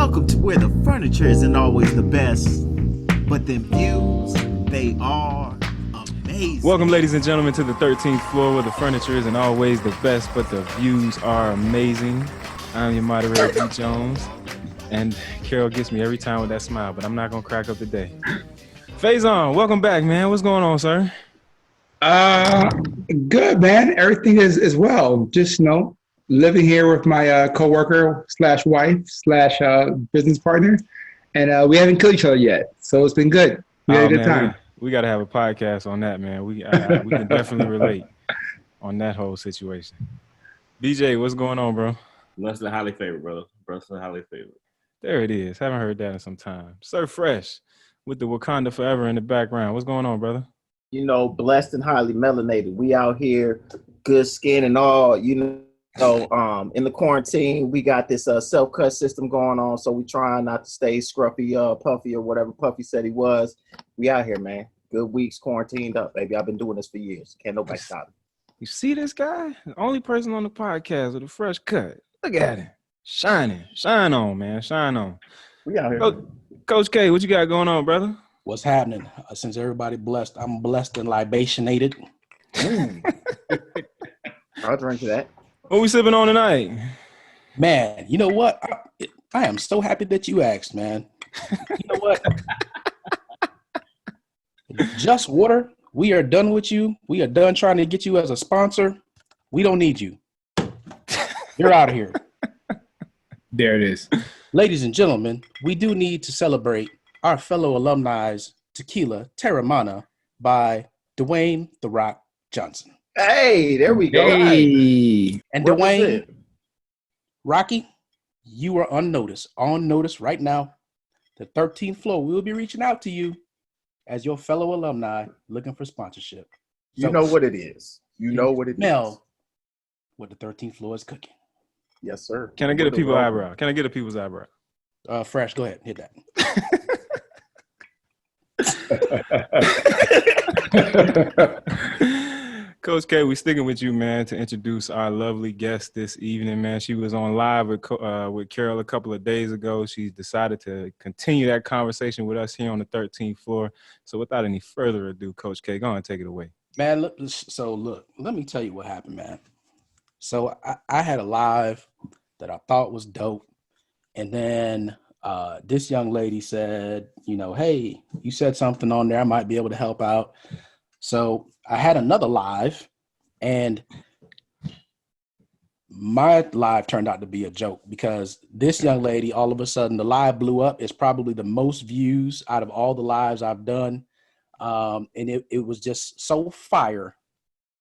Welcome to where the furniture isn't always the best, but them views, they are amazing. Welcome, ladies and gentlemen, to the 13th floor where the furniture isn't always the best, but the views are amazing. I'm your moderator, D. Jones, and Carol gets me every time with that smile, but I'm not going to crack up today. Faison, welcome back, man. What's going on, sir? Good, man. Everything is well. Just, living here with my coworker / wife / business partner, and we haven't killed each other yet, so it's been good. We had a good time. We got to have a podcast on that, man. We can definitely relate on that whole situation. BJ, what's going on, bro? Blessed and highly favored, brother. Blessed and highly favored. There it is. Haven't heard that in some time. Sir Fresh with the Wakanda Forever in the background. What's going on, brother? Blessed and highly melanated. We out here, good skin and all, in the quarantine, we got this self-cut system going on, so we trying not to stay scruffy, puffy, or whatever Puffy said he was. We out here, man. Good weeks quarantined up, baby. I've been doing this for years. Can't nobody stop me. You see this guy? The only person on the podcast with a fresh cut. Look at him. Shining. Shine on, man. Shine on. We out here. Coach K, what you got going on, brother? What's happening? Since everybody blessed, I'm blessed and libationated. I'll drink to that. What we sipping on tonight? Man, you know what? I am so happy that you asked, man. You know what? Just Water, we are done with you. We are done trying to get you as a sponsor. We don't need you. You're out of here. There it is. Ladies and gentlemen, we do need to celebrate our fellow alumni's Tequila Terramana by Dwayne "The Rock" Johnson. Hey, there we go. Hey. And Dwayne, Rocky, you are on notice right now. The 13th floor, we will be reaching out to you as your fellow alumni looking for sponsorship. You know what it is. You know what it is. Smell what the 13th floor is cooking. Yes, sir. Can I get a people's eyebrow? Can I get a people's eyebrow? Fresh, go ahead. Hit that. Coach K, we sticking with you, man, to introduce our lovely guest this evening, man. She was on live with Carol a couple of days ago. She decided to continue that conversation with us here on the 13th floor. So without any further ado, Coach K, go on and take it away. Man, look, let me tell you what happened, man. So I had a live that I thought was dope. And then this young lady said, hey, you said something on there. I might be able to help out. So I had another live, and my live turned out to be a joke because this young lady, all of a sudden, the live blew up. It's probably the most views out of all the lives I've done. And it was just so fire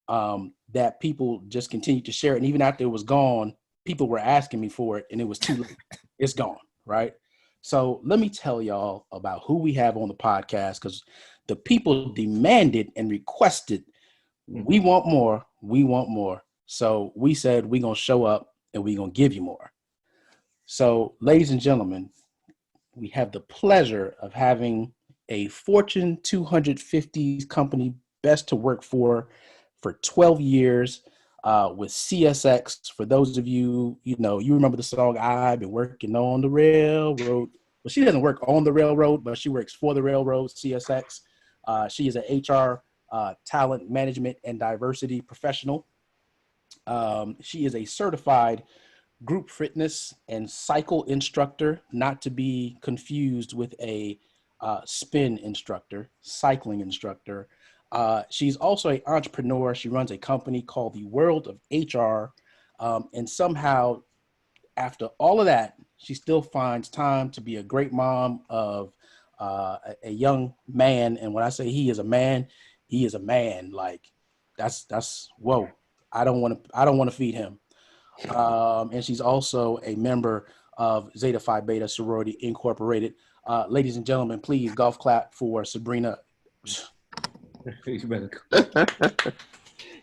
that people just continued to share it. And even after it was gone, people were asking me for it, and it was too late. It's gone, right? So let me tell y'all about who we have on the podcast, because the people demanded and requested, we want more, we want more. So we said, we're going to show up and we're going to give you more. So ladies and gentlemen, we have the pleasure of having a Fortune 250 company, best to work for 12 years with CSX. For those of you, you remember the song, I've been working on the railroad. Well, she doesn't work on the railroad, but she works for the railroad, CSX. She is an HR, talent management, and diversity professional. She is a certified group fitness and cycle instructor, not to be confused with a spin instructor, cycling instructor. She's also an entrepreneur. She runs a company called The World of HR. And somehow, after all of that, she still finds time to be a great mom of a young man. And when I say he is a man, he is a man. Like that's whoa. I don't want to feed him. And she's also a member of Zeta Phi Beta Sorority Incorporated. Ladies and gentlemen, please golf clap for Sabrina.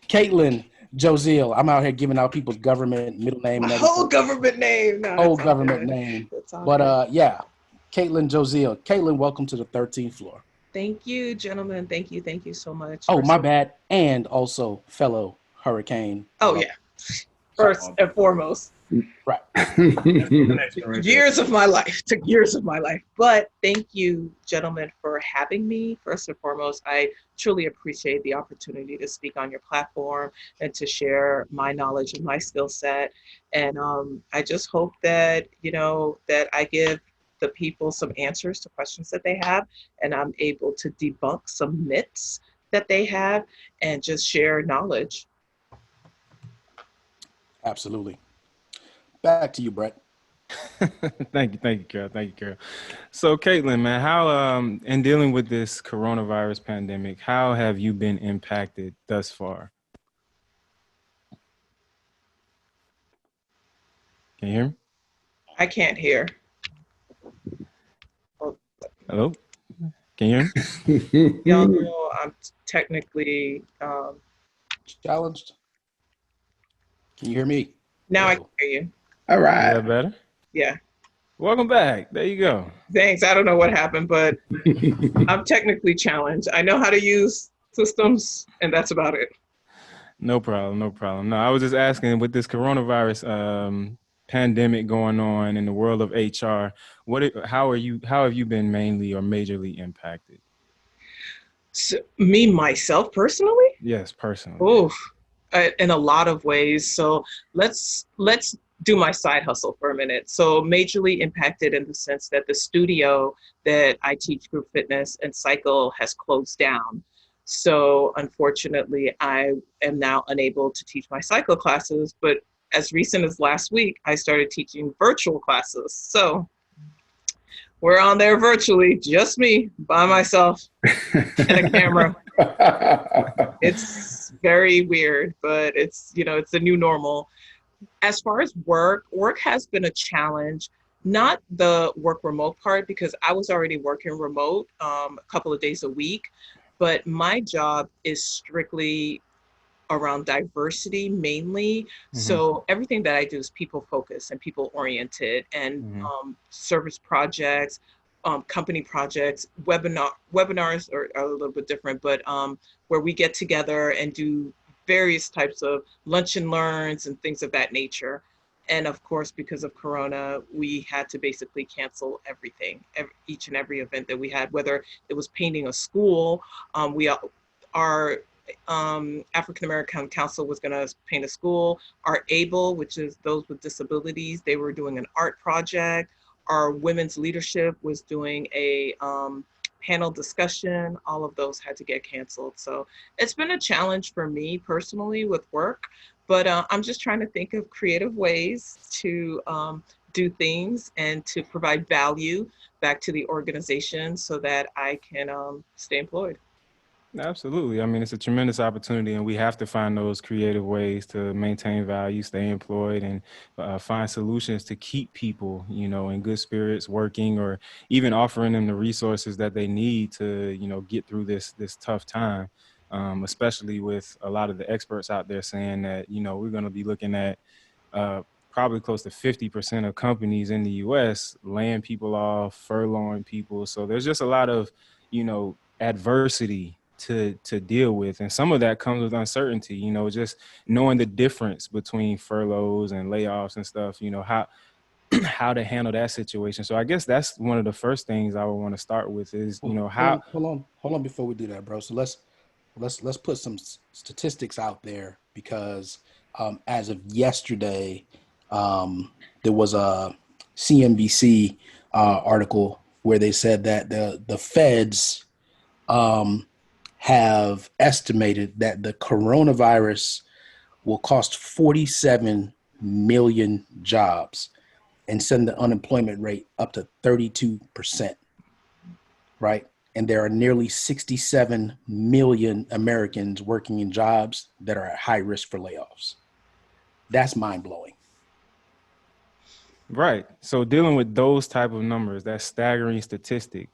Kettelyne Jozil. I'm out here giving out people's government middle name and everything. Whole government name. No, whole government name. But yeah, Kettelyne Jozil. Kettelyne, welcome to the 13th floor. Thank you, gentlemen. Thank you so much. Oh, my bad. And also fellow Hurricane. Oh, yeah. First and foremost. Right. Years of my life, took years of my life. But thank you, gentlemen, for having me. First and foremost, I truly appreciate the opportunity to speak on your platform and to share my knowledge and my skill set. And I just hope that, that I give the people some answers to questions that they have, and I'm able to debunk some myths that they have and just share knowledge. Absolutely. Back to you, Brett. Thank you, Carol. Thank you, Carol. So, Caitlin, man, how in dealing with this coronavirus pandemic, how have you been impacted thus far? Can you hear me? I can't hear. Hello? Can you hear me? Y'all know I'm technically, Challenged. Can you hear me? now I can hear you. All Is right. that better? Yeah. Welcome back. There you go. Thanks. I don't know what happened, but I'm technically challenged. I know how to use systems, and that's about it. No problem. No problem. No, I was just asking with this coronavirus pandemic going on in the world of HR, how have you been mainly or majorly impacted? So, me, myself, personally? Yes, personally. Oh, in a lot of ways. So let's do my side hustle for a minute. So majorly impacted in the sense that the studio that I teach group fitness and cycle has closed down. So unfortunately, I am now unable to teach my cycle classes, but as recent as last week, I started teaching virtual classes. So we're on there virtually, just me by myself and a camera. It's very weird, but it's the new normal. As far as work has been a challenge. Not the work remote part, because I was already working remote a couple of days a week, but my job is strictly around diversity mainly. Mm-hmm. So everything that I do is people focused and people oriented, and service projects, company projects, webinars are a little bit different, but where we get together and do various types of lunch and learns and things of that nature. And of course, because of Corona, we had to basically cancel everything, each and every event that we had, whether it was painting a school. Our African American Council was going to paint a school. Our ABLE, which is those with disabilities, they were doing an art project. Our women's leadership was doing a panel discussion. All of those had to get canceled. So it's been a challenge for me personally with work, but I'm just trying to think of creative ways to do things and to provide value back to the organization so that I can stay employed. Absolutely. I mean, it's a tremendous opportunity, and we have to find those creative ways to maintain value, stay employed, and find solutions to keep people, in good spirits, working, or even offering them the resources that they need to, get through this tough time. Especially with a lot of the experts out there saying that, we're going to be looking at probably close to 50% of companies in the U.S. laying people off, furloughing people. So there's just a lot of, adversity to deal with, and some of that comes with uncertainty, just knowing the difference between furloughs and layoffs and stuff, how to handle that situation. So I guess that's one of the first things I would want to start with is, how. Hold on before we do that, bro. So let's put some statistics out there, because as of yesterday, there was a CNBC article where they said that the feds have estimated that the coronavirus will cost 47 million jobs and send the unemployment rate up to 32%, right? And there are nearly 67 million Americans working in jobs that are at high risk for layoffs. That's mind-blowing. Right. So dealing with those type of numbers, that staggering statistic.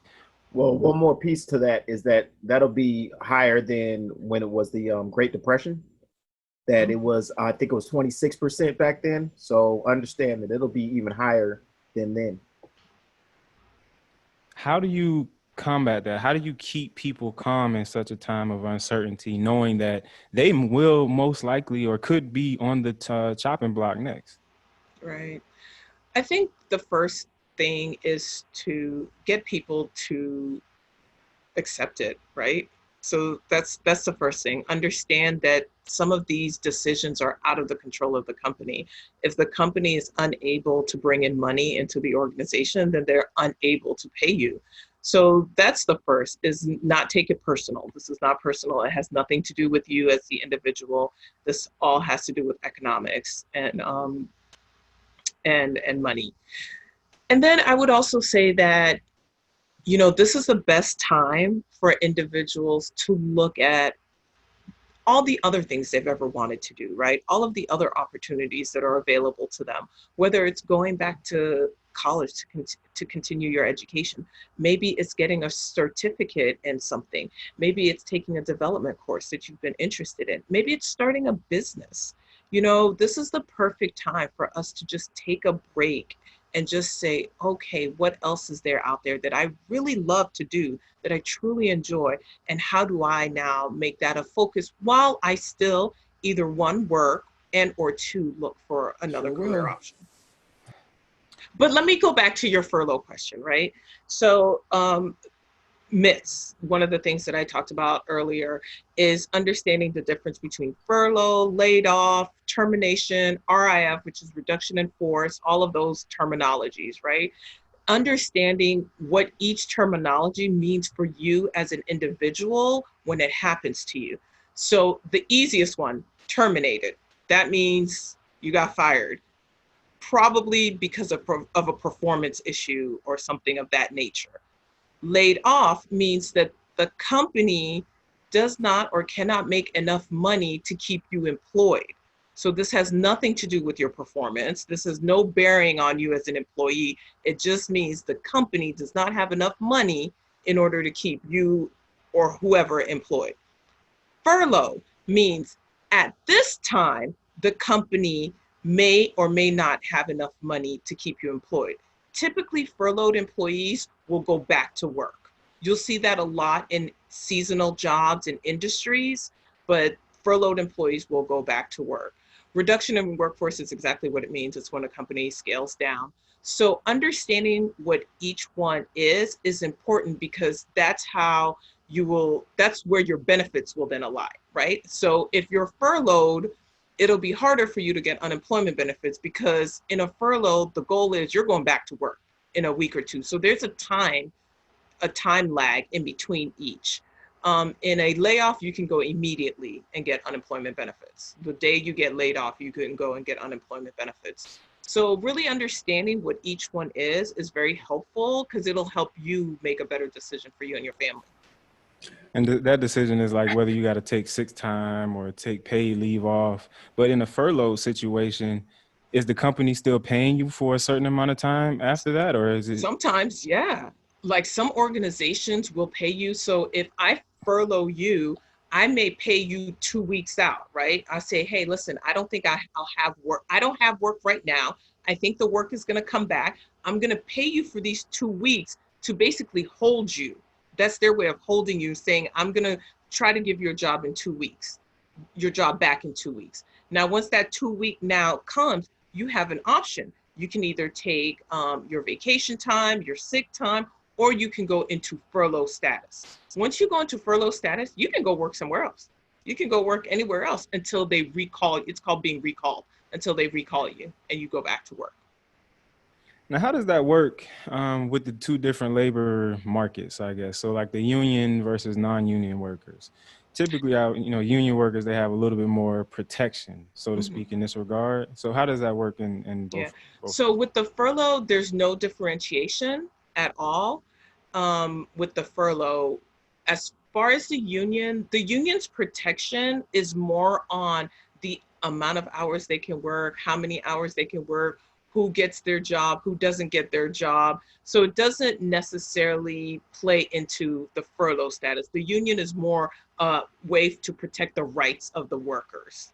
Well, one more piece to that is that that'll be higher than when it was the Great Depression. That it was, I think it was 26% back then. So understand that it'll be even higher than then. How do you combat that? How do you keep people calm in such a time of uncertainty, knowing that they will most likely or could be on the chopping block next? Right. I think the first thing is to get people to accept it, right? So that's the first thing. Understand that some of these decisions are out of the control of the company. If the company is unable to bring in money into the organization, then they're unable to pay you. So that's the first, is not take it personal. This is not personal. It has nothing to do with you as the individual. This all has to do with economics and money. And then I would also say that, this is the best time for individuals to look at all the other things they've ever wanted to do, right? All of the other opportunities that are available to them, whether it's going back to college to continue your education. Maybe it's getting a certificate in something. Maybe it's taking a development course that you've been interested in. Maybe it's starting a business. This is the perfect time for us to just take a break and just say, okay, what else is there out there that I really love to do, that I truly enjoy? And how do I now make that a focus while I still either one, work, and or two, look for another Sure career will. option? But let me go back to your furlough question, right? So myths, one of the things that I talked about earlier is understanding the difference between furlough, laid off, termination, RIF, which is reduction in force, all of those terminologies, right? Understanding what each terminology means for you as an individual when it happens to you. So the easiest one, terminated. That means you got fired, probably because of a performance issue or something of that nature. Laid off means that the company does not or cannot make enough money to keep you employed. So this has nothing to do with your performance. This has no bearing on you as an employee. It just means the company does not have enough money in order to keep you or whoever employed. Furlough means at this time, the company may or may not have enough money to keep you employed. Typically, furloughed employees will go back to work. You'll see that a lot in seasonal jobs and industries, but furloughed employees will go back to work. Reduction in workforce is exactly what it means. It's when a company scales down. So understanding what each one is important, because that's where your benefits will then align, right? So if you're furloughed, it'll be harder for you to get unemployment benefits, because in a furlough, the goal is you're going back to work in a week or two. So there's a time lag in between each. In a layoff, you can go immediately and get unemployment benefits. The day you get laid off, you can go and get unemployment benefits. So really understanding what each one is very helpful, because it'll help you make a better decision for you and your family. And that decision is like whether you got to take sick time or take paid leave off. But in a furlough situation, is the company still paying you for a certain amount of time after that, or is it? Sometimes, yeah. Like some organizations will pay you. So if I furlough you, I may pay you 2 weeks out, right? I say, hey, listen, I don't think I'll have work. I don't have work right now. I think the work is going to come back. I'm going to pay you for these 2 weeks to basically hold you. That's their way of holding you, saying, I'm going to try to give you a job in 2 weeks, your job back in 2 weeks. Now, once that 2 week now comes, you have an option. You can either take your vacation time, your sick time, or you can go into furlough status. Once you go into furlough status, you can go work somewhere else. You can go work anywhere else until they recall. It's called being recalled, until they recall you and you go back to work. Now, how does that work with the two different labor markets, I guess? So like the union versus non-union workers. Typically, union workers, they have a little bit more protection, so to speak, in this regard. So how does that work in both? Yeah. both? So with the furlough, there's no differentiation at all. With the furlough, as far as the union's protection is more on the amount of hours they can work, how many hours they can work, who gets their job, who doesn't get their job. So it doesn't necessarily play into the furlough status. The union is more a way to protect the rights of the workers.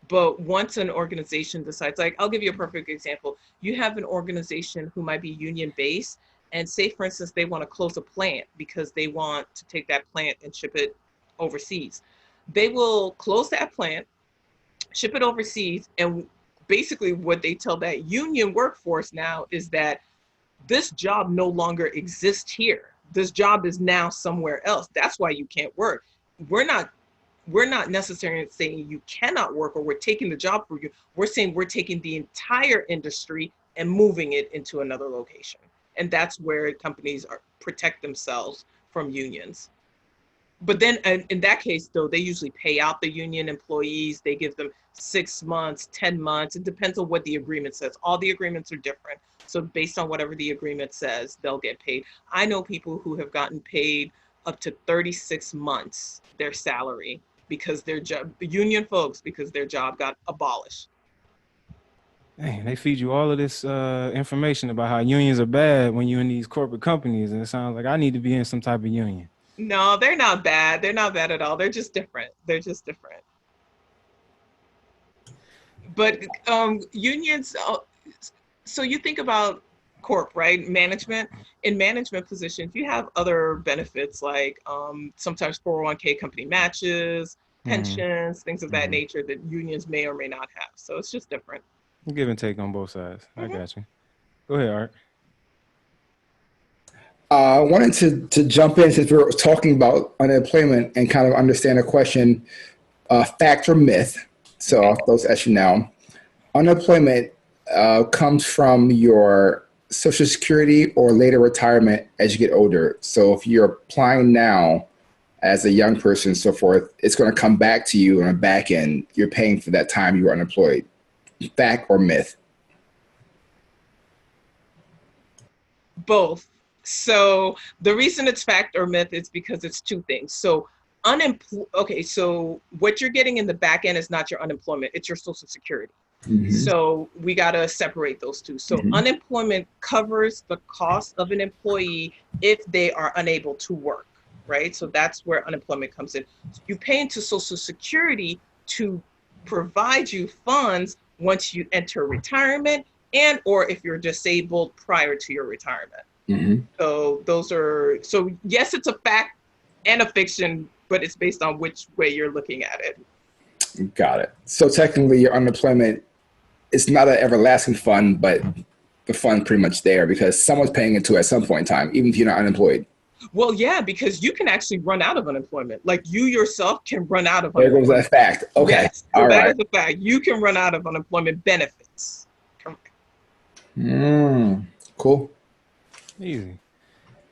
But once an organization decides, like, I'll give you a perfect example. You have an organization who might be union based, and say, for instance, they want to close a plant because they want to take that plant and ship it overseas. They will close that plant, ship it overseas, and basically what they tell that union workforce now is that this job no longer exists here. This job is now somewhere else. That's why you can't work. We're not necessarily saying you cannot work or we're taking the job for you. We're saying we're taking the entire industry and moving it into another location. And that's where companies protect themselves from unions. But then in that case, though, they usually pay out the union employees. They give them 6 months, 10 months. It depends on what the agreement says. All the agreements are different. So based on whatever the agreement says, they'll get paid. I know people who have gotten paid up to 36 months their salary because their job, union folks, because their job got abolished. Dang, they feed you all of this information about how unions are bad when you're in these corporate companies, and it sounds like I need to be in some type of union. No, they're not bad. They're not bad at all. They're just different. They're just different. But unions, so you think about corp, right? Management. In management positions, you have other benefits like sometimes 401k company matches, pensions, things of that nature that unions may or may not have. So it's just different. Give and take on both sides. I got you. Go ahead, Art. I wanted to jump in since we were talking about unemployment and kind of understand a question, fact or myth. So I'll throw this at you now. Unemployment comes from your Social Security or later retirement as you get older. So if you're applying now as a young person and so forth, it's going to come back to you on a back end. You're paying for that time you were unemployed. Fact or myth? Both. So the reason it's fact or myth is because it's two things. So so what you're getting in the back end is not your unemployment, it's your Social Security. So we got to separate those two. So unemployment covers the cost of an employee if they are unable to work, right? So that's where unemployment comes in. You pay into Social Security to provide you funds once you enter retirement and or if you're disabled prior to your retirement. So so yes, it's a fact and a fiction, but it's based on which way you're looking at it. Got it. So technically your unemployment is not an everlasting fund, but the fund pretty much there because someone's paying into it at some point in time, even if you're not unemployed. Well, yeah, because you can actually run out of unemployment. Like you yourself can run out of There unemployment. goes that fact. Okay. Yes, so all that right. is a fact. You can run out of unemployment benefits. Correct. Cool. Easy.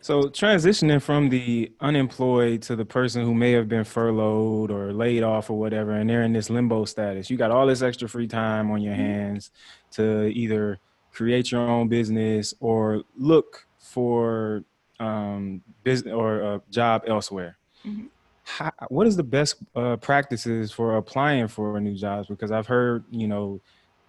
So transitioning from the unemployed to the person who may have been furloughed or laid off or whatever, and they're in this limbo status, you got all this extra free time on your hands to either create your own business or look for business or a job elsewhere. What is the best practices for applying for new jobs? Because I've heard,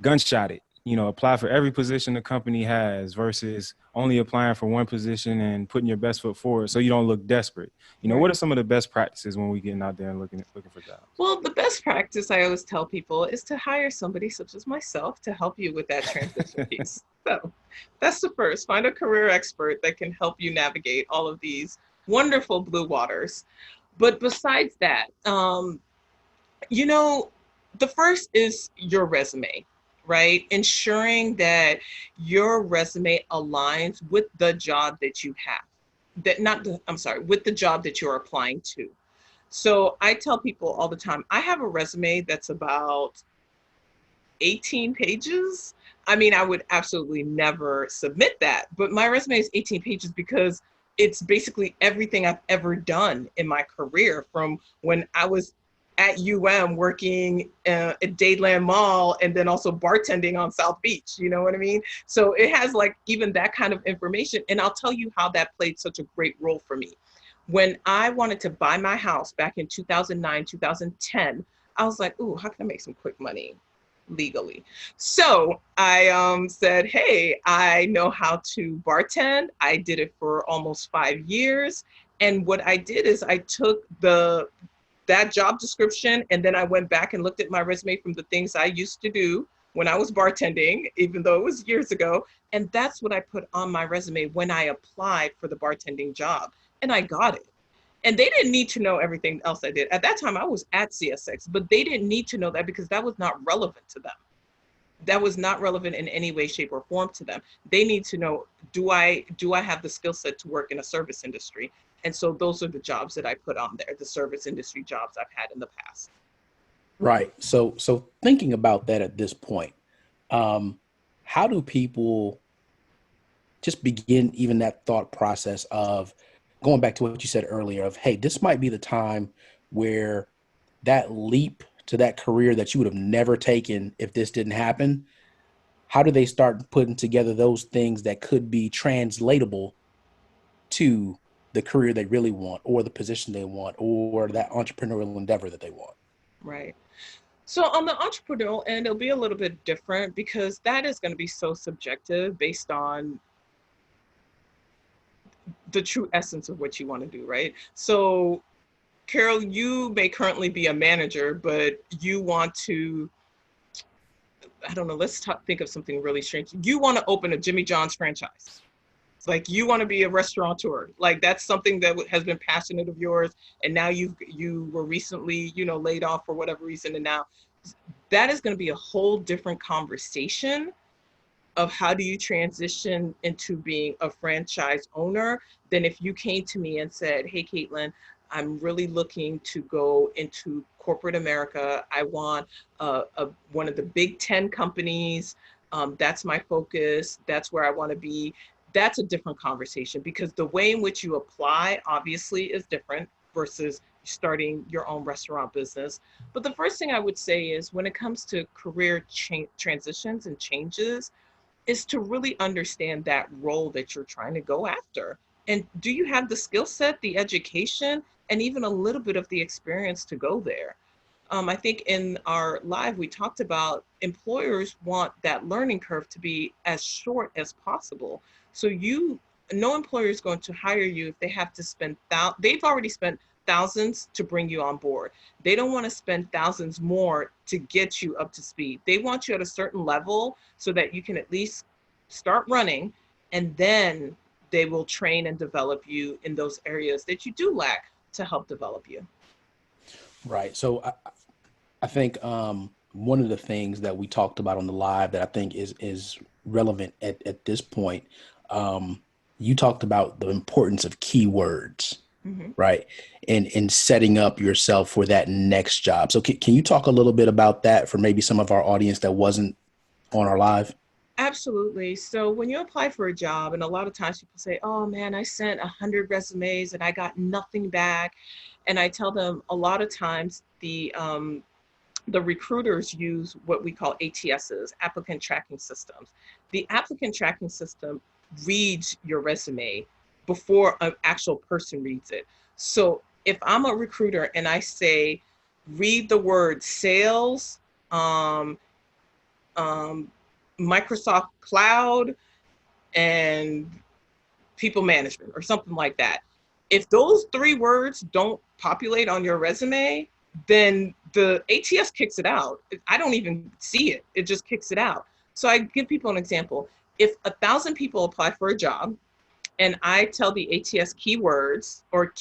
gunshot it. Apply for every position the company has versus only applying for one position and putting your best foot forward so you don't look desperate. What are some of the best practices when we getting out there and looking for jobs? Well, the best practice I always tell people is to hire somebody such as myself to help you with that transition piece. So that's the first. Find a career expert that can help you navigate all of these wonderful blue waters. But besides that, the first is your resume. Right? Ensuring that your resume aligns with the job that you have. With the job that you're applying to. So I tell people all the time, I have a resume that's about 18 pages. I mean, I would absolutely never submit that, but my resume is 18 pages because it's basically everything I've ever done in my career from when I was at working at Dadeland Mall and then also bartending on South Beach, you know what I mean? So it has like even that kind of information. And I'll tell you how that played such a great role for me. When I wanted to buy my house back in 2009, 2010, I was like, ooh, how can I make some quick money legally? So I said, hey, I know how to bartend. I did it for almost 5 years. And what I did is I took that job description, and then I went back and looked at my resume from the things I used to do when I was bartending, even though it was years ago. And that's what I put on my resume when I applied for the bartending job. And I got it. And they didn't need to know everything else I did. At that time, I was at CSX, but they didn't need to know that because that was not relevant to them. that was not relevant in any way, shape, or form to them. They need to know, do I have the skill set to work in a service industry? And so those are the jobs that I put on there, the service industry jobs I've had in the past. Right. So thinking about that at this point, how do people just begin even that thought process of going back to what you said earlier of, hey, this might be the time where that leap to that career that you would have never taken if this didn't happen? How do they start putting together those things that could be translatable to the career they really want, or the position they want, or that entrepreneurial endeavor that they want? Right. So on the entrepreneurial end, it'll be a little bit different because that is going to be so subjective based on the true essence of what you want to do, right? So Carol, you may currently be a manager, but you want to, I don't know, think of something really strange. You want to open a Jimmy John's franchise. Like you want to be a restaurateur. Like that's something that has been passionate of yours. And now you were recently, laid off for whatever reason. And now that is going to be a whole different conversation of how do you transition into being a franchise owner than if you came to me and said, hey, Kettelyne, I'm really looking to go into corporate America. I want one of the big 10 companies. That's my focus. That's where I want to be. That's a different conversation because the way in which you apply obviously is different versus starting your own restaurant business. But the first thing I would say is when it comes to career transitions and changes, is to really understand that role that you're trying to go after. And do you have the skill set, the education, and even a little bit of the experience to go there? I think in our live, we talked about employers want that learning curve to be as short as possible. So no employer is going to hire you if they have to spend, they've already spent thousands to bring you on board. They don't want to spend thousands more to get you up to speed. They want you at a certain level so that you can at least start running, and then they will train and develop you in those areas that you do lack to help develop you. Right. So I think one of the things that we talked about on the live that I think is relevant at this point, you talked about the importance of keywords. Mm-hmm. Right. And setting up yourself for that next job. So can you talk a little bit about that for maybe some of our audience that wasn't on our live? Absolutely. So when you apply for a job, and a lot of times people say, oh man, I sent 100 resumes and I got nothing back. And I tell them a lot of times the recruiters use what we call ATSs, applicant tracking systems. The applicant tracking system reads your resume before an actual person reads it. So if I'm a recruiter and I say, read the word sales, Microsoft Cloud, and people management or something like that. If those 3 words don't populate on your resume, then the ATS kicks it out. I don't even see it. It just kicks it out. So I give people an example. If 1,000 people apply for a job and I tell the ATS keywords or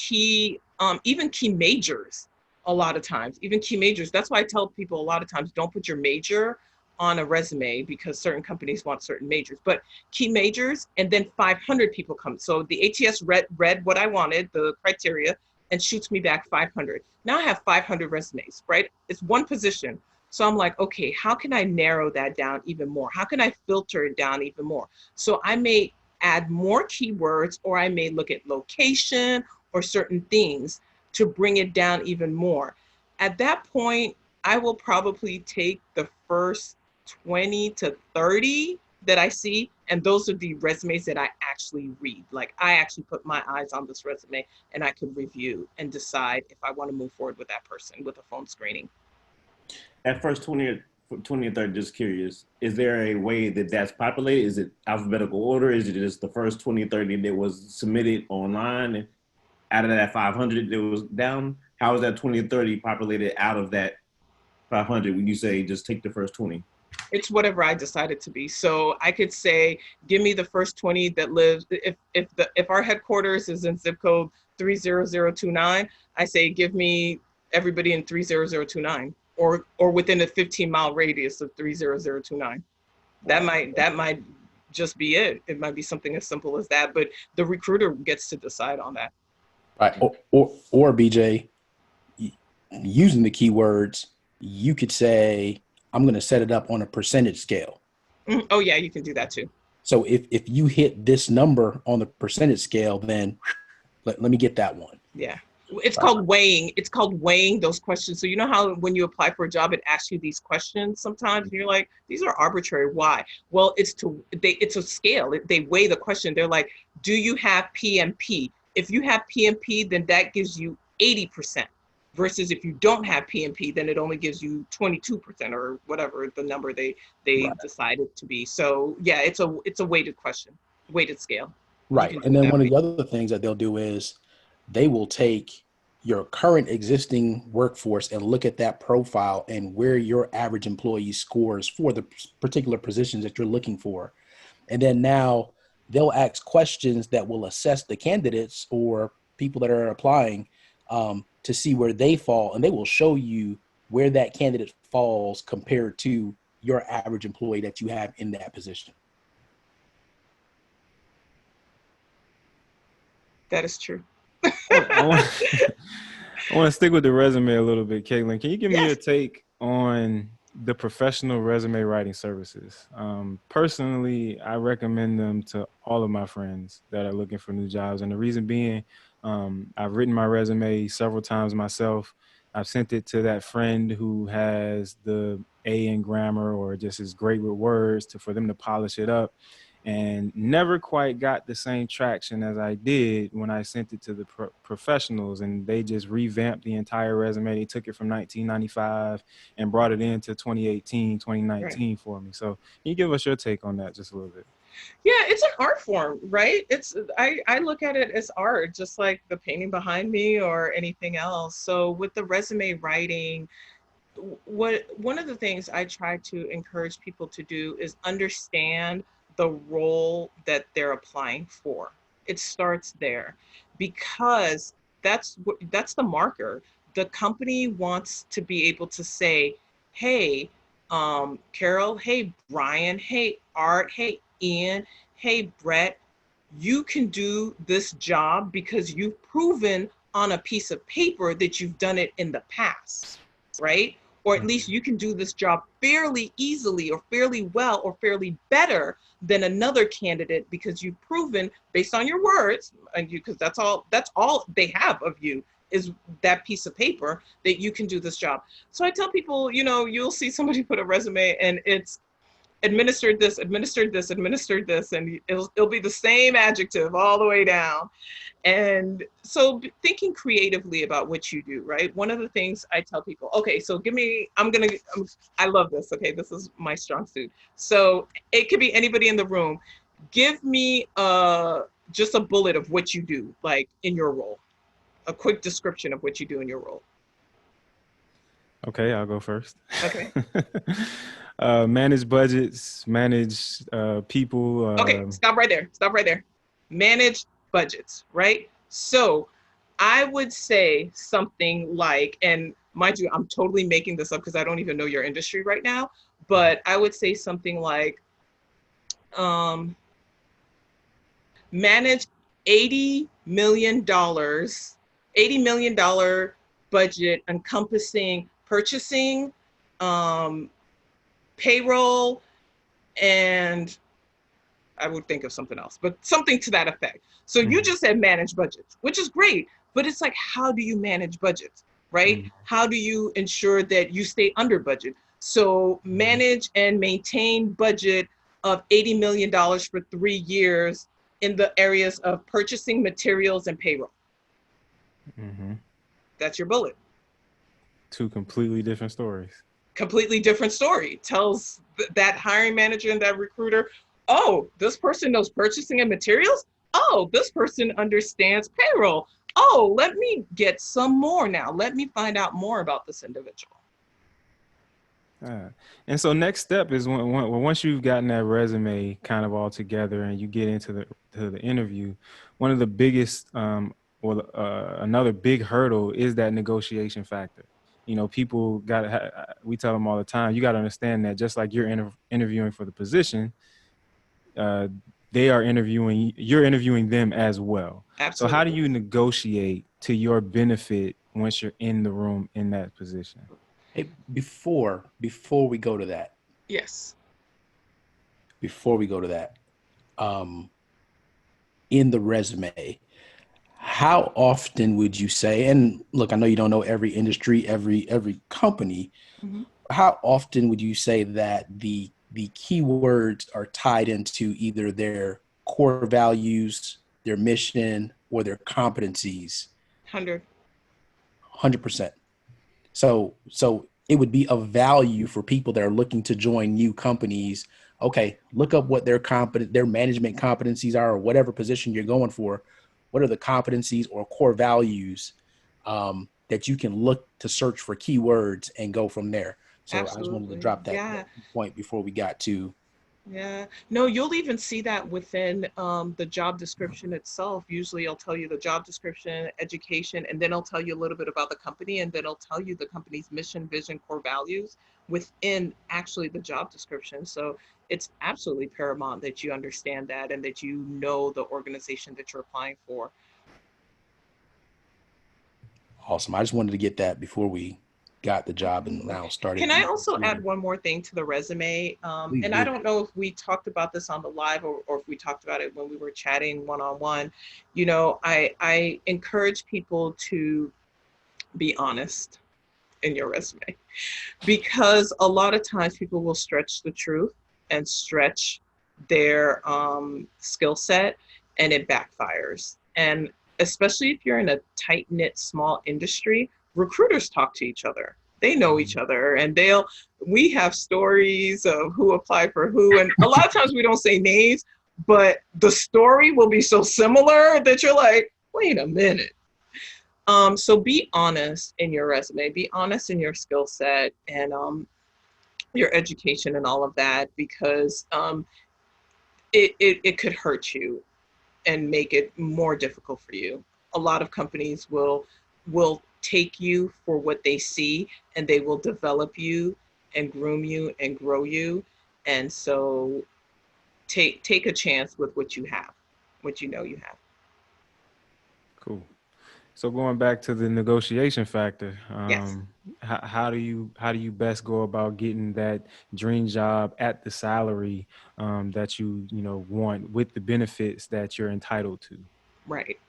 even key majors, a lot of times, even key majors, that's why I tell people a lot of times, don't put your major on a resume because certain companies want certain majors, but key majors, and then 500 people come. So the ATS read what I wanted, the criteria, and shoots me back 500. Now I have 500 resumes, right? It's one position. So I'm like, okay, how can I narrow that down even more? How can I filter it down even more? So I may add more keywords, or I may look at location or certain things to bring it down even more. At that point, I will probably take the first 20 to 30 that I see, and those are the resumes that I actually read. Like I actually put my eyes on this resume and I could review and decide if I want to move forward with that person with a phone screening. At first 20 or 30, just curious, is there a way that that's populated? Is it alphabetical order? Is it just the first 20 or 30 that was submitted online, and out of that 500 that was down? How is that 20 or 30 populated out of that 500 when you say just take the first 20? It's whatever I decided to be. So I could say, give me the first 20 that lives. If our headquarters is in zip code 30029, I say, give me everybody in 30029. or within a 15-mile radius of 30029. That might just be it. It might be something as simple as that, but the recruiter gets to decide on that. Right. Or BJ, using the keywords, you could say, I'm going to set it up on a percentage scale. Oh yeah, you can do that too. So if you hit this number on the percentage scale, then let me get that one. Yeah. It's called weighing. It's called weighing those questions. So you know how when you apply for a job, it asks you these questions sometimes, and you're like, these are arbitrary. Why? Well, it's a scale. They weigh the question. They're like, do you have PMP? If you have PMP, then that gives you 80%. Versus if you don't have PMP, then it only gives you 22% or whatever the number they decided to be. So yeah, it's a weighted question, weighted scale. Right. And then one of the other things that they'll do is they will take your current existing workforce and look at that profile and where your average employee scores for the particular positions that you're looking for. And then now they'll ask questions that will assess the candidates or people that are applying to see where they fall. And they will show you where that candidate falls compared to your average employee that you have in that position. That is true. I want to stick with the resume a little bit, Kettelyne. Can you give me your take on the professional resume writing services? Personally, I recommend them to all of my friends that are looking for new jobs. And the reason being, I've written my resume several times myself. I've sent it to that friend who has the A in grammar or just is great with words for them to polish it up. And never quite got the same traction as I did when I sent it to the professionals, and they just revamped the entire resume. They took it from 1995 and brought it into 2018, 2019 for me. So can you give us your take on that just a little bit? Yeah, it's an art form, right? I look at it as art, just like the painting behind me or anything else. So with the resume writing, one of the things I try to encourage people to do is understand the role that they're applying for. It starts there because that's the marker. The company wants to be able to say, hey, Carol, hey, Brian, hey, Art, hey, Ian, hey, Brett, you can do this job because you've proven on a piece of paper that you've done it in the past, right? Or at least you can do this job fairly easily or fairly well or fairly better than another candidate because you've proven based on your words, and because that's all they have of you is that piece of paper that you can do this job. So I tell people, you'll see somebody put a resume and it's administered this, and it'll be the same adjective all the way down. And so thinking creatively about what you do, right? One of the things I tell people, okay, so I love this. Okay, this is my strong suit. So it could be anybody in the room. Give me just a bullet of what you do, like in your role, a quick description of what you do in your role. Okay, I'll go first. Okay. Manage budgets, manage people. Okay, stop right there. Manage budgets, right? So I would say something like, and mind you, I'm totally making this up because I don't even know your industry right now, but I would say something like, manage $80 million budget encompassing purchasing, payroll, and I would think of something else, but something to that effect. So you just said manage budgets, which is great, but it's like, how do you manage budgets, right? How do you ensure that you stay under budget? So manage and maintain budget of $80 million for 3 years in the areas of purchasing, materials, and payroll. That's your bullet. 2 completely different stories. Completely different story. Tells that hiring manager and that recruiter, oh, this person knows purchasing and materials. Oh, this person understands payroll. Oh, let me get some more now. Let me find out more about this individual. And so next step is once you've gotten that resume kind of all together and you get into the interview, one of the biggest another big hurdle is that negotiation factor. you know, people we tell them all the time, you got to understand that just like you're interviewing for the position, you're interviewing them as well. Absolutely. So how do you negotiate to your benefit once you're in the room in that position? Hey, before we go to that, Yes. In the resume, how often would you say, and look, I know you don't know every industry, every company, Mhm. how often would you say that the keywords are tied into either their core values, their mission, or their competencies? 100%. So it would be of value for people that are looking to join new companies. Okay, look up what their management competencies are, or whatever position you're going for. What are the competencies or core values that you can look to search for keywords and go from there? So I just wanted to Absolutely. drop that Yeah. point before we got to. Yeah. No, you'll even see that within the job description itself. Usually I'll tell you the job description, education, and then I'll tell you a little bit about the company, and then I'll tell you the company's mission, vision, core values within actually the job description. So it's absolutely paramount that you understand that and that you know the organization that you're applying for. Awesome. I just wanted to get that before we got the job and Absolutely. now started. Can I also add one more thing to the resume? Please And do. I don't know if we talked about this on the live or if we talked about it when we were chatting one-on-one. You know, I encourage people to be honest in your resume, because a lot of times people will stretch the truth and stretch their skill set, and it backfires. And especially if you're in a tight-knit small industry, recruiters talk to each other, they know each other, and we have stories of who applied for who, and a lot of times we don't say names, but the story will be so similar that you're like, wait a minute. So be honest in your resume, be honest in your skill set and your education and all of that, because it could hurt you and make it more difficult for you. A lot of companies will take you for what they see, and they will develop you and groom you and grow you. And so take a chance with what you have, what you know you have. Cool. So going back to the negotiation factor, Yes. how do you best go about getting that dream job at the salary that you want with the benefits that you're entitled to? Right.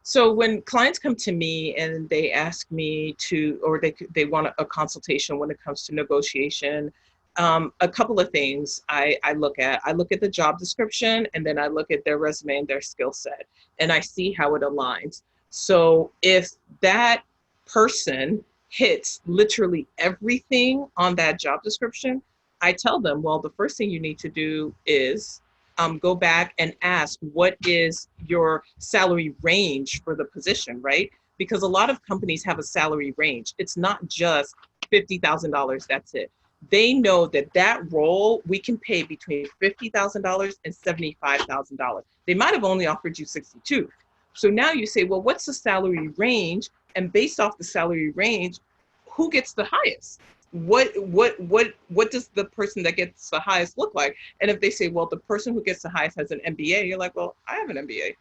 So when clients come to me and they ask me to, or they want a consultation when it comes to negotiation, a couple of things I look at. I look at the job description, and then I look at their resume and their skill set, and I see how it aligns. So if that person hits literally everything on that job description, I tell them, well, the first thing you need to do is go back and ask, what is your salary range for the position, right? Because a lot of companies have a salary range. It's not just $50,000, that's it. They know that that role, we can pay between $50,000 and $75,000. They might have only offered you 62. So now you say, well, what's the salary range? And based off the salary range, who gets the highest? What does the person that gets the highest look like? And if they say, well, the person who gets the highest has an MBA, you're like, well, I have an MBA.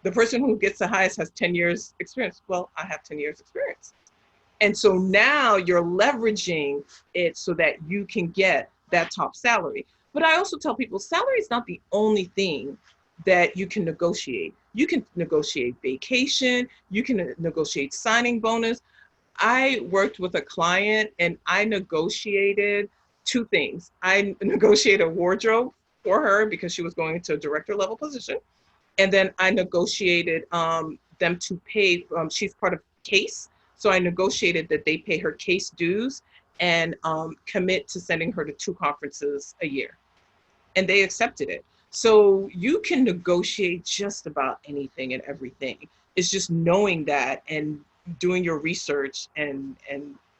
The person who gets the highest has 10 years experience. Well, I have 10 years experience. And so now you're leveraging it so that you can get that top salary. But I also tell people, salary is not the only thing that you can negotiate. You can negotiate vacation, you can negotiate signing bonus. I worked with a client and I negotiated two things. I negotiated a wardrobe for her because she was going into a director level position. And then I negotiated them to pay, she's part of CASE. So I negotiated that they pay her CASE dues and commit to sending her to 2 conferences a year. And they accepted it. So you can negotiate just about anything and everything. It's just knowing that and doing your research and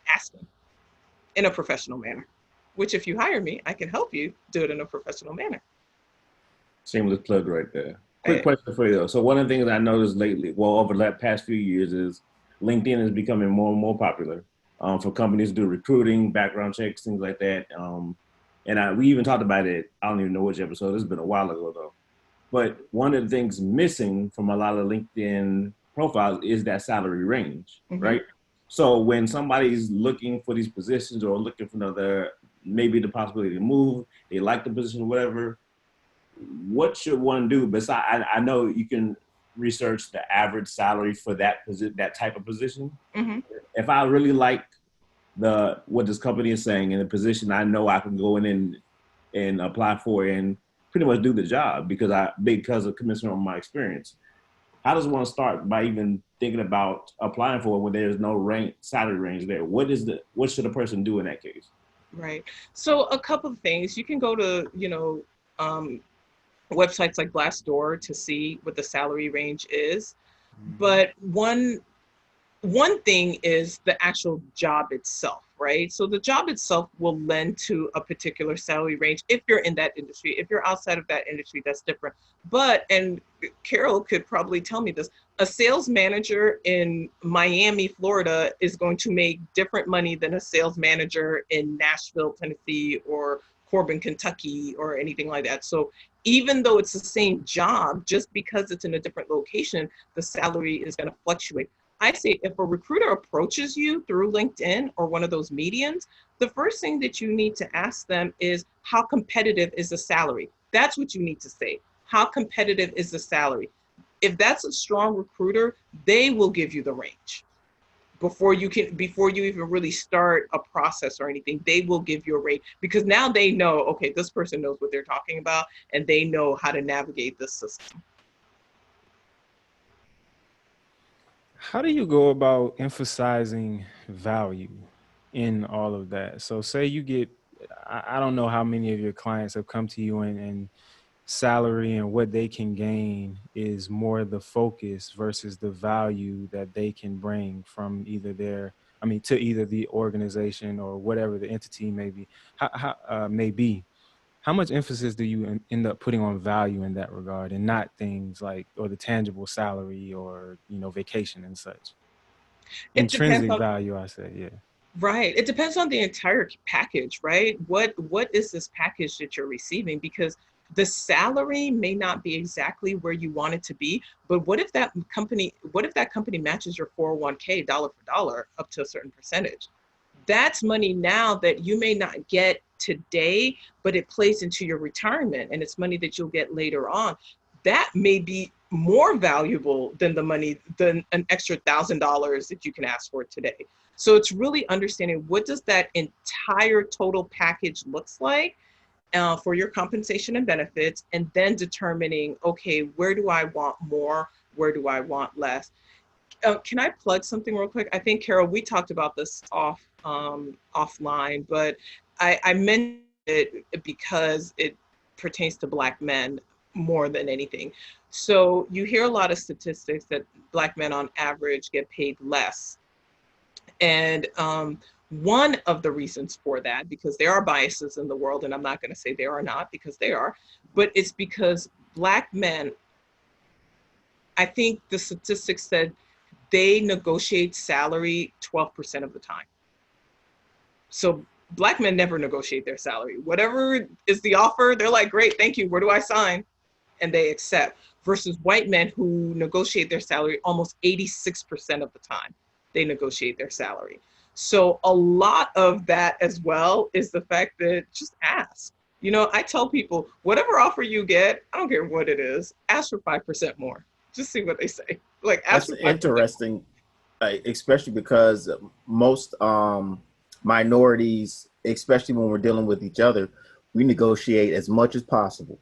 asking in a professional manner, which if you hire me, I can help you do it in a professional manner. Shameless plug right there. Quick question for you though. So one of the things I noticed lately, well, over the past few years, is LinkedIn is becoming more and more popular. for companies to do recruiting, background checks, things like that. We even talked about it. I don't even know which episode. This has been a while ago though. But one of the things missing from a lot of LinkedIn profiles is that salary range, right? So when somebody's looking for these positions or looking for maybe the possibility to move, they like the position or whatever, what should one do? Besides, I know you can research the average salary for that type of position. If I really like what this company is saying in a position, I know I can go in and apply for and pretty much do the job because of commensurate on my experience. How does one start by even thinking about applying for it when there's no salary range there? What should a person do in that case? Right. So a couple of things. You can go to, websites like Glassdoor to see what the salary range is. But one thing is the actual job itself, right? So the job itself will lend to a particular salary range if you're in that industry. If you're outside of that industry, that's different. And Carol could probably tell me this, a sales manager in Miami, Florida is going to make different money than a sales manager in Nashville, Tennessee, or Corbin, Kentucky, or anything like that. So even though it's the same job, just because it's in a different location, the salary is going to fluctuate. I say if a recruiter approaches you through LinkedIn or one of those mediums, the first thing that you need to ask them is, how competitive is the salary? That's what you need to say. How competitive is the salary? If that's a strong recruiter, they will give you the range. Before you even really start a process or anything, they will give you a rate, because now they know, okay, this person knows what they're talking about and they know how to navigate this system. How do you go about emphasizing value in all of that? So say you get, I don't know how many of your clients have come to you and salary and what they can gain is more the focus versus the value that they can bring from either to either the organization or whatever the entity may be. How much emphasis do you end up putting on value in that regard, and not things like, or the tangible salary or, vacation and such? Intrinsic value, I say, yeah. Right. It depends on the entire package, right? What is this package that you're receiving? Because the salary may not be exactly where you want it to be, but what if that company matches your 401k dollar for dollar up to a certain percentage? That's money now that you may not get today, but it plays into your retirement, and it's money that you'll get later on. That may be more valuable than an extra $1,000 that you can ask for today. So it's really understanding, what does that entire total package looks like for your compensation and benefits, and then determining, okay, where do I want more? Where do I want less? Can I plug something real quick? I think, Carol, we talked about this offline, but I mentioned it because it pertains to Black men more than anything. So you hear a lot of statistics that Black men on average get paid less. And one of the reasons for that, because there are biases in the world, and I'm not going to say there are not, because they are, but it's because Black men, I think the statistics said they negotiate salary 12% of the time. So Black men never negotiate their salary. Whatever is the offer, they're like, great, thank you, where do I sign? And they accept. Versus white men who negotiate their salary almost 86% of the time. They negotiate their salary. So a lot of that as well is the fact that just ask. I tell people, whatever offer you get, I don't care what it is, ask for 5% more. Just see what they say. That's interesting, especially because most minorities, especially when we're dealing with each other, we negotiate as much as possible.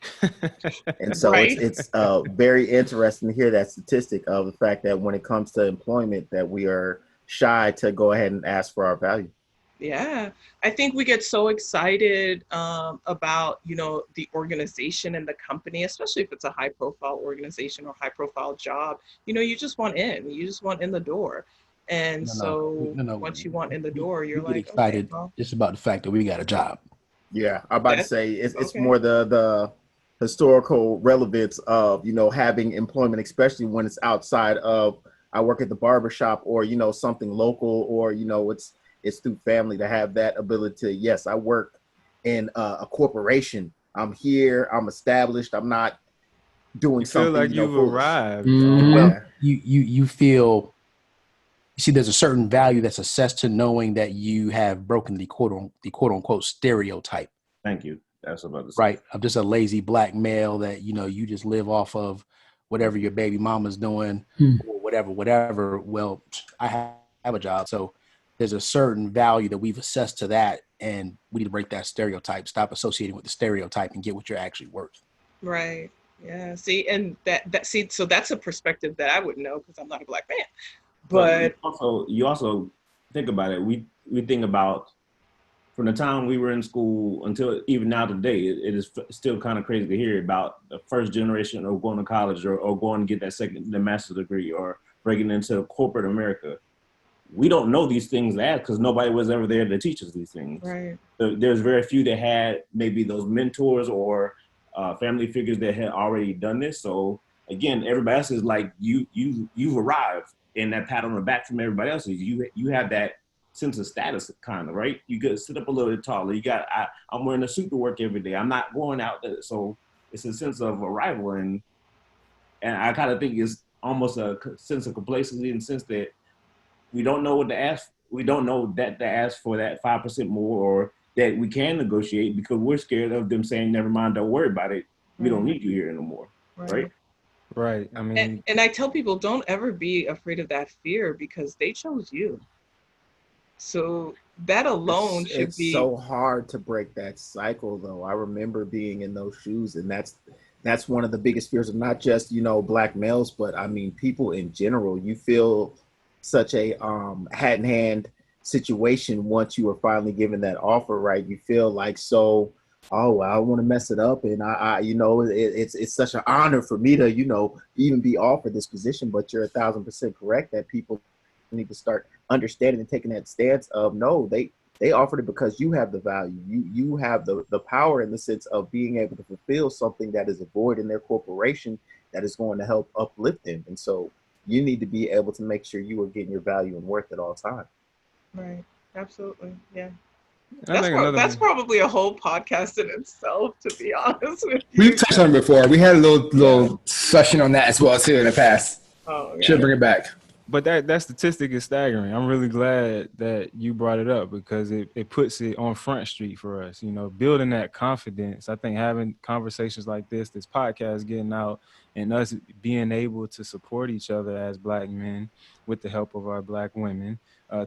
And so right? it's very interesting to hear that statistic of the fact that when it comes to employment, that we are shy to go ahead and ask for our value. Yeah, I think we get so excited about, the organization and the company, especially if it's a high profile organization or high profile job. You just want in the door. And once you want in the door, you're like, excited. Okay, well, just about the fact that we got a job. Yeah, I'm about to say it's more the historical relevance of, having employment, especially when it's outside of, I work at the barbershop, or, something local, or, it's through family to have that ability to, yes, I work in a corporation. I'm here, I'm established, I'm not doing You feel something, like you've foolish. arrived. Mhm. Yeah. You feel, you see, there's a certain value that's assessed to knowing that you have broken the quote unquote stereotype, Thank you. That's what I was about to say. right? Of just a lazy black male that, you just live off of whatever your baby mama's doing or whatever. Well, I have a job. So there's a certain value that we've assessed to that, and we need to break that stereotype, stop associating with the stereotype and get what you're actually worth. Right. Yeah. See, and so that's a perspective that I wouldn't know because I'm not a black man. But you also think about it. We think about from the time we were in school until even now today, it is still kind of crazy to hear about the first generation of going to college or going to get the master's degree or breaking into corporate America. We don't know these things because nobody was ever there to teach us these things. right. There's very few that had maybe those mentors or family figures that had already done this. So again, everybody else is like you've arrived, and that pat on the back from everybody else is you have that sense of status, kind of, right? You got to sit up a little bit taller. I'm wearing a suit to work every day. I'm not going out there. So it's a sense of arrival, and I kind of think it's almost a sense of complacency in the sense that we don't know what to ask. We don't know that to ask for that 5% more, or that we can negotiate because we're scared of them saying, "Never mind, don't worry about it. We don't need you here anymore." Right? Right. I mean, And I tell people, don't ever be afraid of that fear because they chose you. So that alone should It's be so hard to break that cycle, though. I remember being in those shoes, and that's one of the biggest fears of not just black males, but I mean people in general. You feel such a hat in hand situation once you are finally given that offer, right? You feel like, so, oh, well, I don't want to mess it up, and it's such an honor for me to even be offered this position. But you're 1,000% correct that people need to start understanding and taking that stance of, no, they offered it because you have the value, you have the power in the sense of being able to fulfill something that is a void in their corporation that is going to help uplift them. And so you need to be able to make sure you are getting your value and worth at all times. right. Absolutely. Yeah. I think That's probably a whole podcast in itself, to be honest with you. We've touched on it before. We had a little session on that as well too in the past. Oh, yeah. Should bring it back. But that statistic is staggering. I'm really glad that you brought it up because it puts it on Front Street for us. Building that confidence. I think having conversations like this podcast getting out, and us being able to support each other as black men with the help of our black women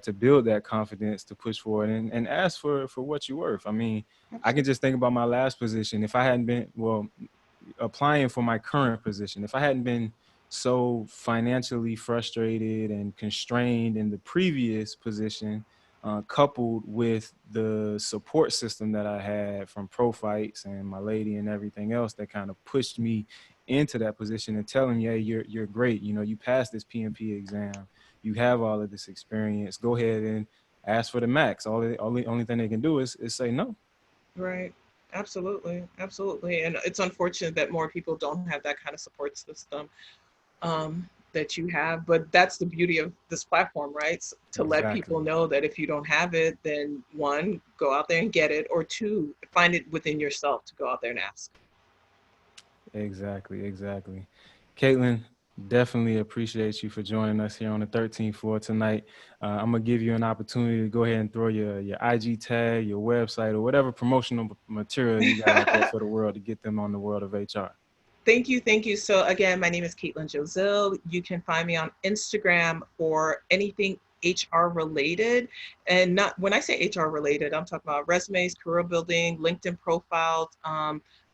to build that confidence to push forward and ask for what you're worth. I mean, I can just think about my last position. If I hadn't been, applying for my current position, if I hadn't been so financially frustrated and constrained in the previous position, coupled with the support system that I had from pro fights and my lady and everything else that kind of pushed me into that position and telling me, hey, you're great. You passed this PMP exam. You have all of this experience. Go ahead and ask for the max. Only thing they can do is say no. Right. Absolutely. Absolutely. And it's unfortunate that more people don't have that kind of support system that you have, but that's the beauty of this platform, right? To let people know that if you don't have it, then one, go out there and get it, or two, find it within yourself to go out there and ask. Exactly. Kettelyne, definitely appreciate you for joining us here on the 13th floor tonight. I'm going to give you an opportunity to go ahead and throw your IG tag, your website, or whatever promotional material you got out there for the world to get them on the world of HR. Thank you. So again, my name is Kettelyne Jozil. You can find me on Instagram for anything HR related. And not when I say HR related, I'm talking about resumes, career building, LinkedIn profiles,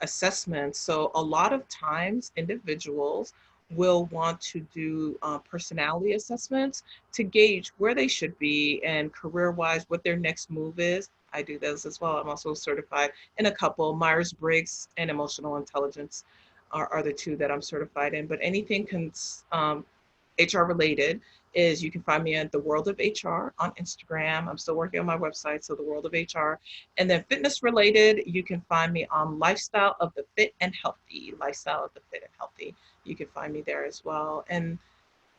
assessments. So a lot of times individuals will want to do personality assessments to gauge where they should be and career-wise, what their next move is. I do those as well. I'm also certified in a couple, Myers-Briggs and emotional intelligence are the two that I'm certified in. But anything HR related is you can find me at The World of HR on Instagram. I'm still working on my website, so The World of HR. And then fitness related, you can find me on Lifestyle of the Fit and Healthy. Lifestyle of the Fit and Healthy. You can find me there as well. And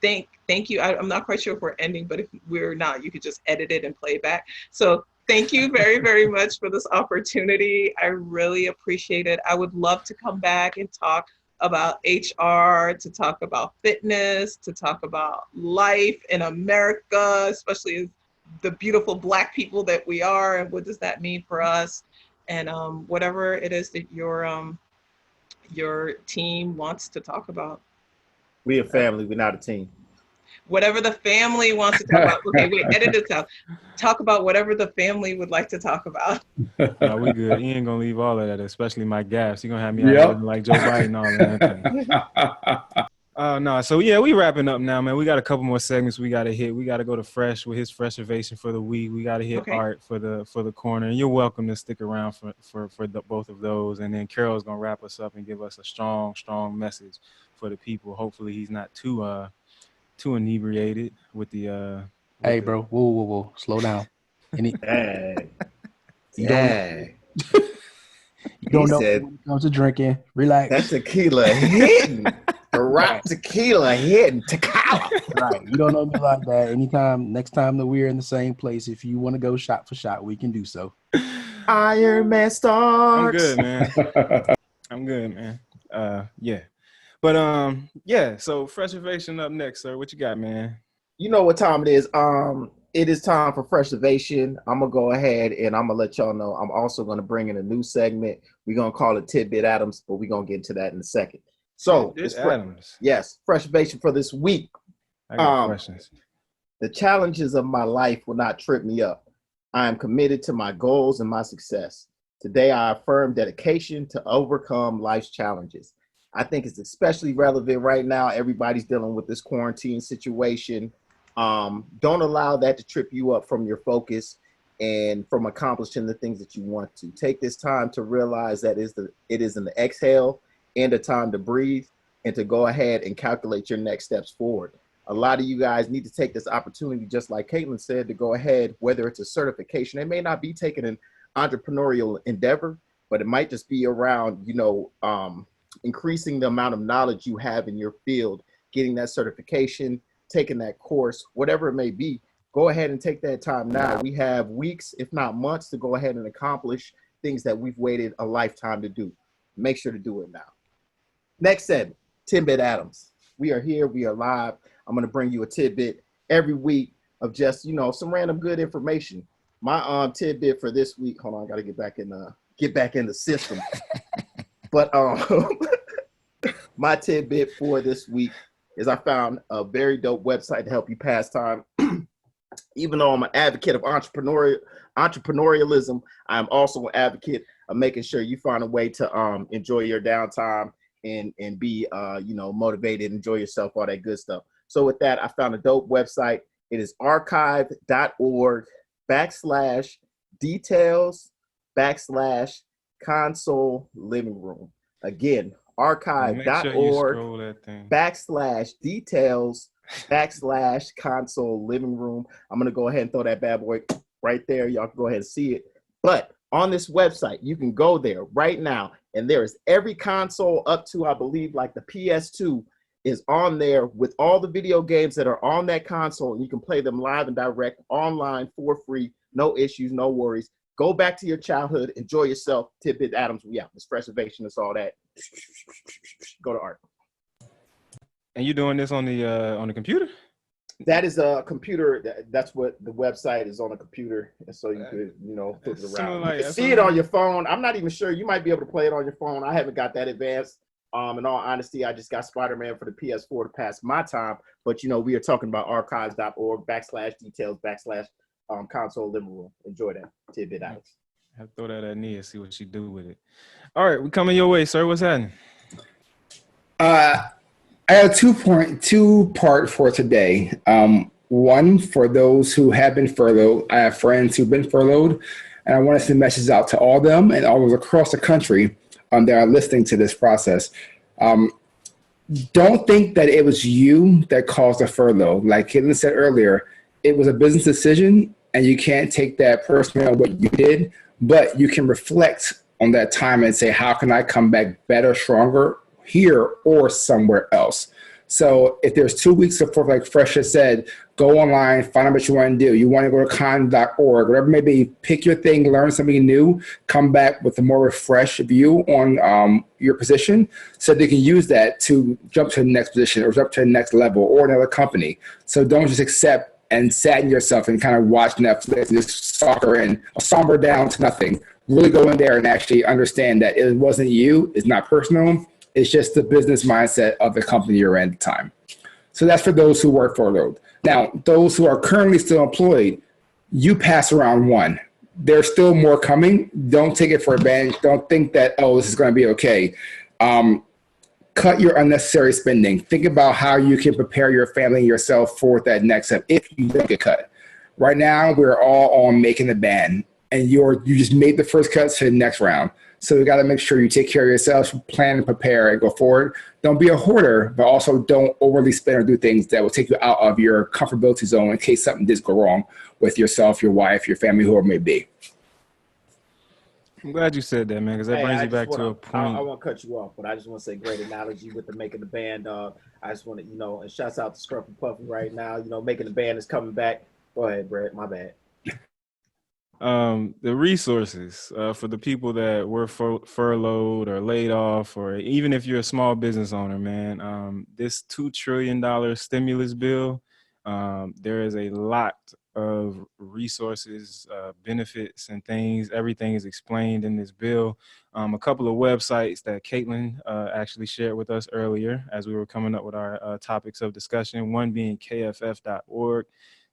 thank you. I'm not quite sure if we're ending, but if we're not, you could just edit it and play it back. So thank you very, very much for this opportunity. I really appreciate it. I would love to come back and talk about HR, to talk about fitness, to talk about life in America, especially as the beautiful Black people that we are, and what does that mean for us? And whatever it is that your team wants to talk about. We a family, we're not a team. Whatever the family wants to talk about. Okay, wait, edit this out. Talk about whatever the family would like to talk about. No, we good. He ain't gonna leave all of that, especially my gaps. He gonna have me out here looking like Joe Biden all of that. Oh no, so yeah, we wrapping up now, man. We got a couple more segments we gotta hit. We gotta go to Fresh with his Freshivation for the week. We gotta hit Art for the corner. And you're welcome to stick around for both of those. And then Carol's gonna wrap us up and give us a strong message for the people. Hopefully he's not too inebriated with the Hey, bro, whoa, slow down. You don't know when it comes to drinking. Relax. That tequila hitting. The rock tequila hitting. Tequila. Right. You don't know me like that. Next time that we're in the same place, if you want to go shot for shot, we can do so. Iron Man starts. I'm good, man. I'm good, man. Yeah. But yeah, so Freshivation up next, sir. What you got, man? You know what time it is. It is time for Freshivation. I'm gonna go ahead and I'm gonna let y'all know I'm also gonna bring in a new segment. We're gonna call it Tidbit Adams, but we're gonna get into that in a second. So it's Adams. Yes, Freshivation for this week. I got questions. The challenges of my life will not trip me up. I am committed to my goals and my success. Today I affirm dedication to overcome life's challenges. I think it's especially relevant right now. Everybody's dealing with this quarantine situation. Don't allow that to trip you up from your focus and from accomplishing the things that you want to. Take this time to realize that it is an exhale and a time to breathe and to go ahead and calculate your next steps forward. A lot of you guys need to take this opportunity, just like Caitlin said, to go ahead, whether it's a certification. It may not be taking an entrepreneurial endeavor, but it might just be around, increasing the amount of knowledge you have in your field, getting that certification, taking that course, whatever it may be. Go ahead and take that time now. We have weeks, if not months, to go ahead and accomplish things that we've waited a lifetime to do. Make sure to do it now. Next segment, Tidbit Adams. We are here, we are live. I'm gonna bring you a tidbit every week of just, some random good information. My tidbit for this week, hold on, I gotta get back in the system. But my tidbit for this week is I found a very dope website to help you pass time. Even though I'm an advocate of entrepreneurialism, I'm also an advocate of making sure you find a way to enjoy your downtime and be motivated, enjoy yourself, all that good stuff. So with that, I found a dope website. It is archive.org/details/console living room. Again, archive.org/details/console living room. I'm going to go ahead and throw that bad boy right there. Y'all can go ahead and see it. But on this website, you can go there right now, and there is every console up to, I believe, like the PS2 is on there with all the video games that are on that console, and you can play them live and direct online for free. No issues, no worries. Go back to your childhood, enjoy yourself. Tidbit Adams, we out. It's Freshivation, it's all that. Go to Art. And you doing this on the computer? That is a computer. That's what the website is, on a computer, and so you could, flip it around. You can see it on your phone. I'm not even sure. You might be able to play it on your phone. I haven't got that advanced. In all honesty, I just got Spider-Man for the PS4 to pass my time. But we are talking about archives.org/details/console living room. Enjoy that tidbit, Alex. I have to throw that at Nia, see what she do with it. All right, we coming your way, sir. What's happening? I have two-part for today. One, for those who have been furloughed. I have friends who've been furloughed, and I want to send a message out to all of them and all those across the country that are listening to this process. Don't think that it was you that caused the furlough. Like Kettelyne said earlier, it was a business decision, and you can't take that personally on what you did, but you can reflect on that time and say, how can I come back better, stronger here or somewhere else? So if there's 2 weeks before, like Fresh has said, go online, find out what you want to do. You want to go to con.org, whatever it may be, pick your thing, learn something new, come back with a more refreshed view on your position so they can use that to jump to the next position or jump to the next level or another company. So don't just accept and sadden yourself and kind of watch Netflix and just soccer and somber down to nothing. Really go in there and actually understand that it wasn't you, it's not personal, it's just the business mindset of the company you're in at the time. So that's for those who work furloughed. Now, those who are currently still employed, you pass around one. There's still more coming. Don't take it for advantage. Don't think that, oh, this is going to be okay. Cut your unnecessary spending. Think about how you can prepare your family and yourself for that next step if you don't get cut. Right now, we're all on making the band, and you just made the first cut to the next round. So you got to make sure you take care of yourself, plan and prepare and go forward. Don't be a hoarder, but also don't overly spend or do things that will take you out of your comfortability zone in case something does go wrong with yourself, your wife, your family, whoever it may be. I'm glad you said that, man, because that brings you back to a point. I won't cut you off, but I just want to say great analogy with the making the band. I just want to, and shouts out to Scruffy Puffy right now. Making the band is coming back. Go ahead, Brett. My bad. The resources for the people that were furloughed or laid off, or even if you're a small business owner, man, this $2 trillion stimulus bill, there is a lot of resources, benefits and things. Everything is explained in this bill. A couple of websites that Kettelyne actually shared with us earlier as we were coming up with our topics of discussion, one being kff.org.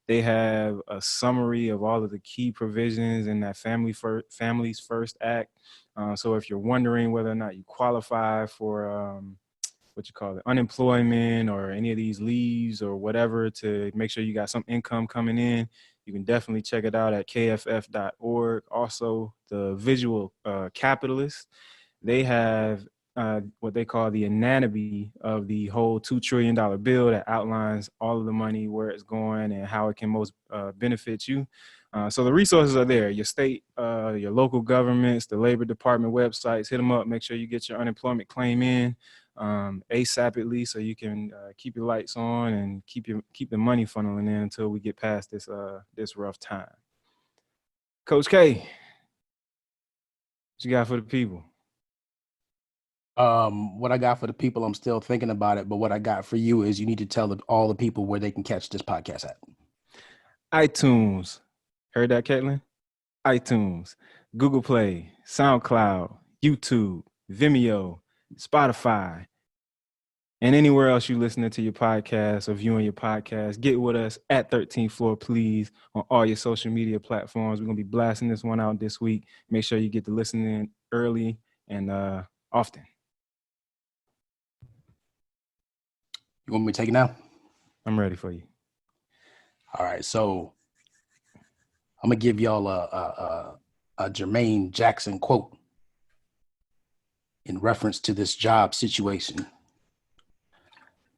They have a summary of all of the key provisions in that Families First Act. So if you're wondering whether or not you qualify for unemployment or any of these leaves or whatever to make sure you got some income coming in, you can definitely check it out at kff.org. Also, the Visual Capitalist, they have what they call the anatomy of the whole $2 trillion bill that outlines all of the money, where it's going, and how it can most benefit you. So the resources are there. Your state, your local governments, the Labor Department websites, hit them up. Make sure you get your unemployment claim in ASAPidly so you can keep your lights on and keep the money funneling in until we get past this rough time. Coach K, what you got for the people? What I got for the people, I'm still thinking about it, but what I got for you is you need to tell all the people where they can catch this podcast at. iTunes. Heard that, Kettelyne? iTunes, Google Play, SoundCloud, YouTube, Vimeo, Spotify, and anywhere else you listening to your podcast or viewing your podcast. Get with us at 13th Floor, please, on all your social media platforms. We're going to be blasting this one out this week. Make sure you get to listen in early and often. You want me to take it now? I'm ready for you. All right, so I'm gonna give y'all a Jermaine Jackson quote in reference to this job situation.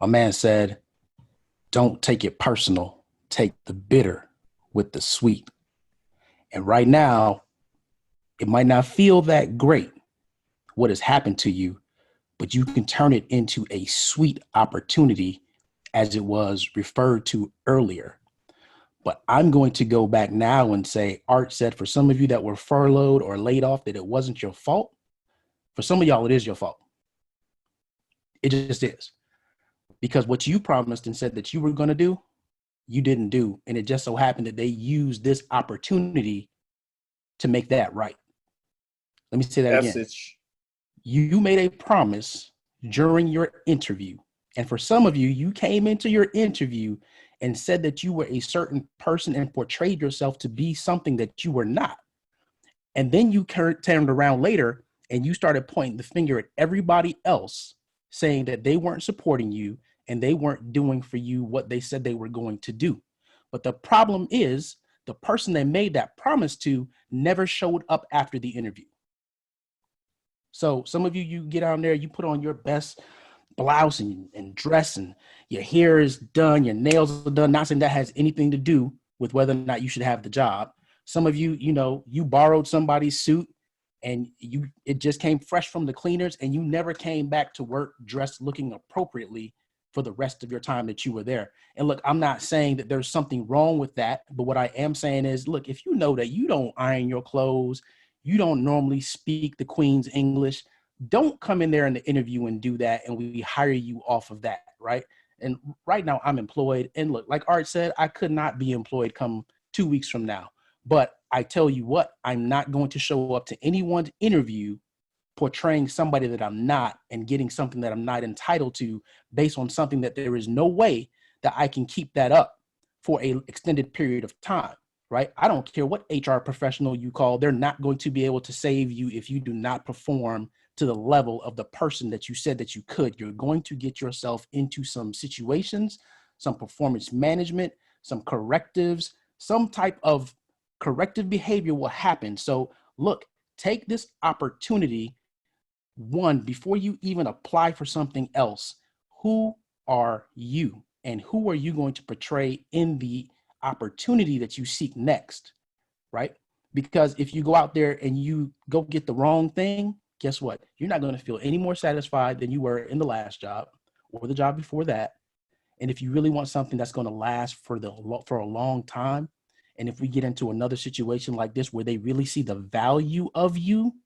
My man said, "Don't take it personal. Take the bitter with the sweet." And right now, it might not feel that great what has happened to you, but you can turn it into a sweet opportunity, as it was referred to earlier. But I'm going to go back now and say, Art said for some of you that were furloughed or laid off that it wasn't your fault. For some of y'all, it is your fault. It just is. Because what you promised and said that you were going to do, you didn't do. And it just so happened that they used this opportunity to make that right. Let me say that again. You made a promise during your interview. And for some of you, you came into your interview and said that you were a certain person and portrayed yourself to be something that you were not. And then you turned around later and you started pointing the finger at everybody else, saying that they weren't supporting you and they weren't doing for you what they said they were going to do. But the problem is the person they made that promise to never showed up after the interview. So some of you, you get on there, you put on your best blouse and dress, and your hair is done, your nails are done. Not saying that has anything to do with whether or not you should have the job. Some of you, you borrowed somebody's suit and it just came fresh from the cleaners and you never came back to work dressed looking appropriately for the rest of your time that you were there. And look, I'm not saying that there's something wrong with that, but what I am saying is, look, if you know that you don't iron your clothes, you don't normally speak the Queen's English, don't come in there in the interview and do that, and we hire you off of that, right? And right now I'm employed, and look, like Art said, I could not be employed come 2 weeks from now. But I tell you what, I'm not going to show up to anyone's interview portraying somebody that I'm not and getting something that I'm not entitled to based on something that there is no way that I can keep that up for an extended period of time, right? I don't care what HR professional you call, they're not going to be able to save you if you do not perform to the level of the person that you said that you could. You're going to get yourself into some situations, some performance management, some correctives, some type of corrective behavior will happen. So look, take this opportunity, one, before you even apply for something else. Who are you? And who are you going to portray in the opportunity that you seek next, right? Because if you go out there and you go get the wrong thing, guess what? You're not going to feel any more satisfied than you were in the last job or the job before that. And if you really want something that's going to last for a long time, and if we get into another situation like this where they really see the value of you,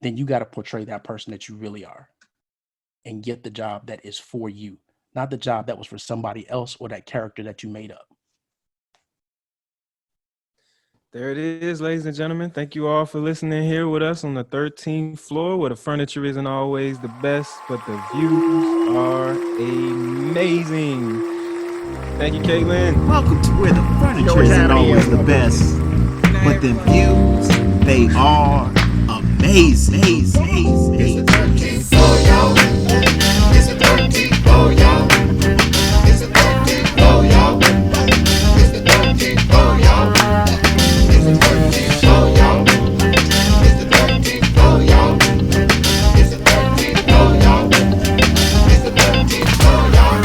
then you got to portray that person that you really are and get the job that is for you, not the job that was for somebody else or that character that you made up. There it is, ladies and gentlemen. Thank you all for listening here with us on the 13th floor, where the furniture isn't always the best, but the views are amazing. Thank you, Kettelyne. Welcome to where the furniture isn't always the best, but the views, they are amazing. It's the 13th floor, y'all. It's the 13th floor, y'all. It's the 13th floor, y'all. It's the 13th floor, y'all. It's the 13th floor, y'all. It's the 13th floor, y'all. It's the 13th floor, y'all. It's the 13th floor, y'all. It's the 13th floor, y'all. It's the 13th floor, y'all.